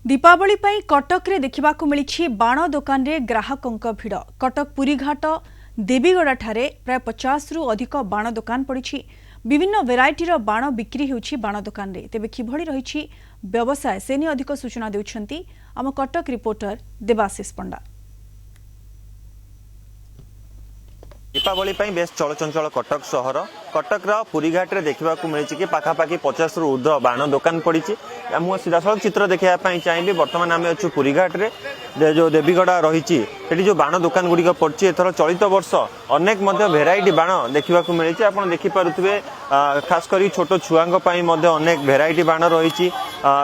दीपावली पाई कटक रे देखिबाकु मिलिछि बाण दुकान रे ग्राहकंक भिड़। कटक पुरीघाट देवीगड़ा ठारे प्राय 50 रु अधिक बाण दुकान पड़िछि। विभिन्न वेराइटीर बाण बिक्री हेउछि बाण दुकान रे। तेबे किभଳି रहिछि व्यवसाय सेनी अधिक सूचना देउछंती आम कटक रिपोर्टर देवाशीष पंडा। दीपावली बेस चलचंचल कटक सहर कटक पुरीघाट में देखा मिली कि पाखापाखि 50 रु ऊर्ध्व बाण दुकान पड़ी। मुझे सीधा सड़क चित्र देखापी चाहिए। बर्तमान आम अच्छु पुरीघाट में जो देवीगड़ा रही जो बाण दुकान गुड़िक पड़ी। एथर चलित वर्ष अनेक भेराइटी बाण देखा मिली। आप देखिपे खासकर छोट छुआ अनेक भेराइटी बाण रही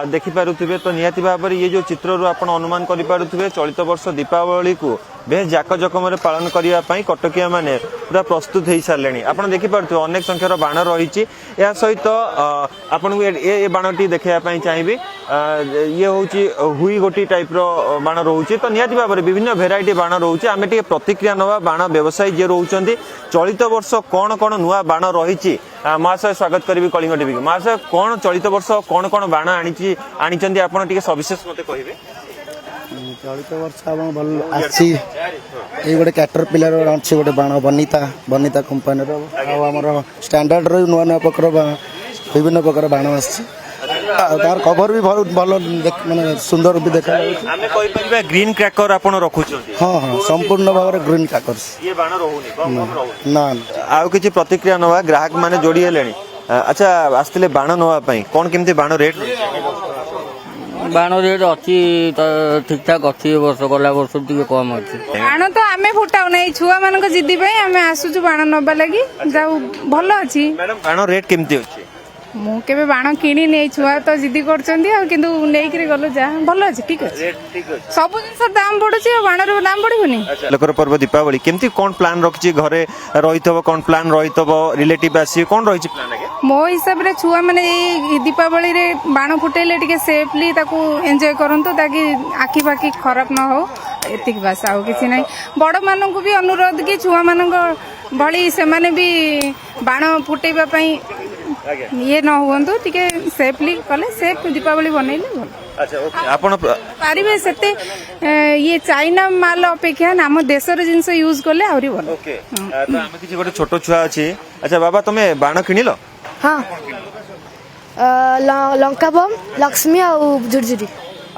देखिपे। तो निहाती भाव में ये जो चित्र आप अनुमान करें चलित वर्ष दीपावली को बेस जाकजकम पालन करने कटकिया माने पूरा प्रस्तुत हो सारे। आप देखिपे अनेक संख्यार बाण रही। या सहित आपन को ये बाणटी देखापी चाहिए। ये हूँ हुई गोटी टाइप बाण रोचे। तो निहाती भाव में विभिन्न भेराइटी बाण रोचे। आम टे प्रतिक्रिया नवा बाण व्यवसायी जी रोचे चलित वर्ष कौन कौन नुआ बाण रही। महाशय स्वागत करी कलिंग टीवी। महाशय कौन चलित वर्ष कौन कौन बाण आनी आप सविशेष मत कहे। चलित वर्ष भल आसी गोटे कैटरपिलर अच्छी गोटे बाण बनिता कंपानी आमर स्टैंडर्ड नुआ नुआ प्रकार विभिन्न प्रकार बाण आर कवर भी बहुत भल माने सुंदर भी देखा ग्रीन क्रैकर आप रखुच। हाँ हाँ संपूर्ण भाव में ग्रीन क्रैकर्स ये बाण रोनी ना आउ किसी प्रतिक्रिया नवा ग्राहक माने जोड़ी हेले। अच्छा आसते बाण नापी कौन केमती बाण रेट बाण रेट अच्छी ठीक ठाक अच्छी वर्ष गला वर्ष टी कम अच्छी बाण तो आम फुटाऊ ना छुआ मान जिद्दी आम आसुचु बाण नवा लगी जाऊ भल अच्छी। बाण रेट केमती अच्छी मु के बाण किणी नहीं छुआ तो जिद्दी कर गलु जा भल अच्छी ठीक अच्छे सब जिन दाम बढ़ुची बाण दाम बढ़ोनी। लोकर पर्व दीपावली केमती कौन प्लान रखी घरे रही कौन प्लान रही रिलेटिव आसी कौन रही प्लान मो हिसाब रे छुआ माने दीपावली रे बाण फुटेले टिके सेफली ताकू एंजॉय करंतु ताकि आखि पाखि खराब न हो एतिक बास आउ किछि नै। बड़ मानन को भी अनुरोध कि छुआ मानन भली से माने भी बाण फुटेबा पई ये न होंतु टिके सेफली कले सेफ दीपावली बनैले भल। अच्छा ओके आपण पारिबे सेते ये चाइना माल अपेक्षा नाम देशर जिंस यूज करले आउरी भल। ओके तो हम किछि गोटे छोटो छुआ अछि। अच्छा बाबा तमे बाण किनिलो। हाँ लंका बम लक्ष्मी और झुरझुरी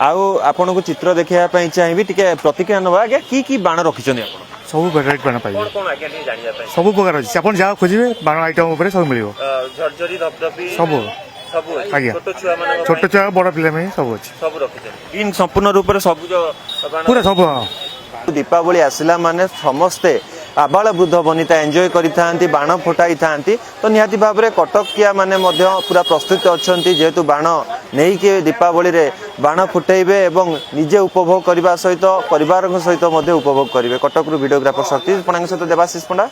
आउ आपन को चित्र देखिया पई चाहिए टिके प्रतिक्रिया नबा आगे की बाण रखिछन आपण सब वेराइटी बाण पाइबे कोन आगे नहीं जानिया पई सब प्रकार अछि। आपण जा खोजिबे बाण आइटम ऊपर सब मिलिबो झरझरी धपधपी सब सब आज्ञा छोट छुआ बड़ पिला में सब अछि सब रखिछन इन संपूर्ण रूप रे सब जो पूरा सब। दीपावली आसिला माने समस्ते आबाल वृद्ध बनिता एंजॉय करी बाण फुटाई थांती। तो निहाती भाव में कटकिया माने मध्य पूरा प्रस्तुत अच्छा जेहेतु बाण नहीं कि दीपावली रे बाण फुटेबे एवं निजे उपभोग करने सहित परिवार सहित उपभोग करेंगे। कटक वीडियोग्राफर सतीश पंडा सहित देवाशीष पंडा।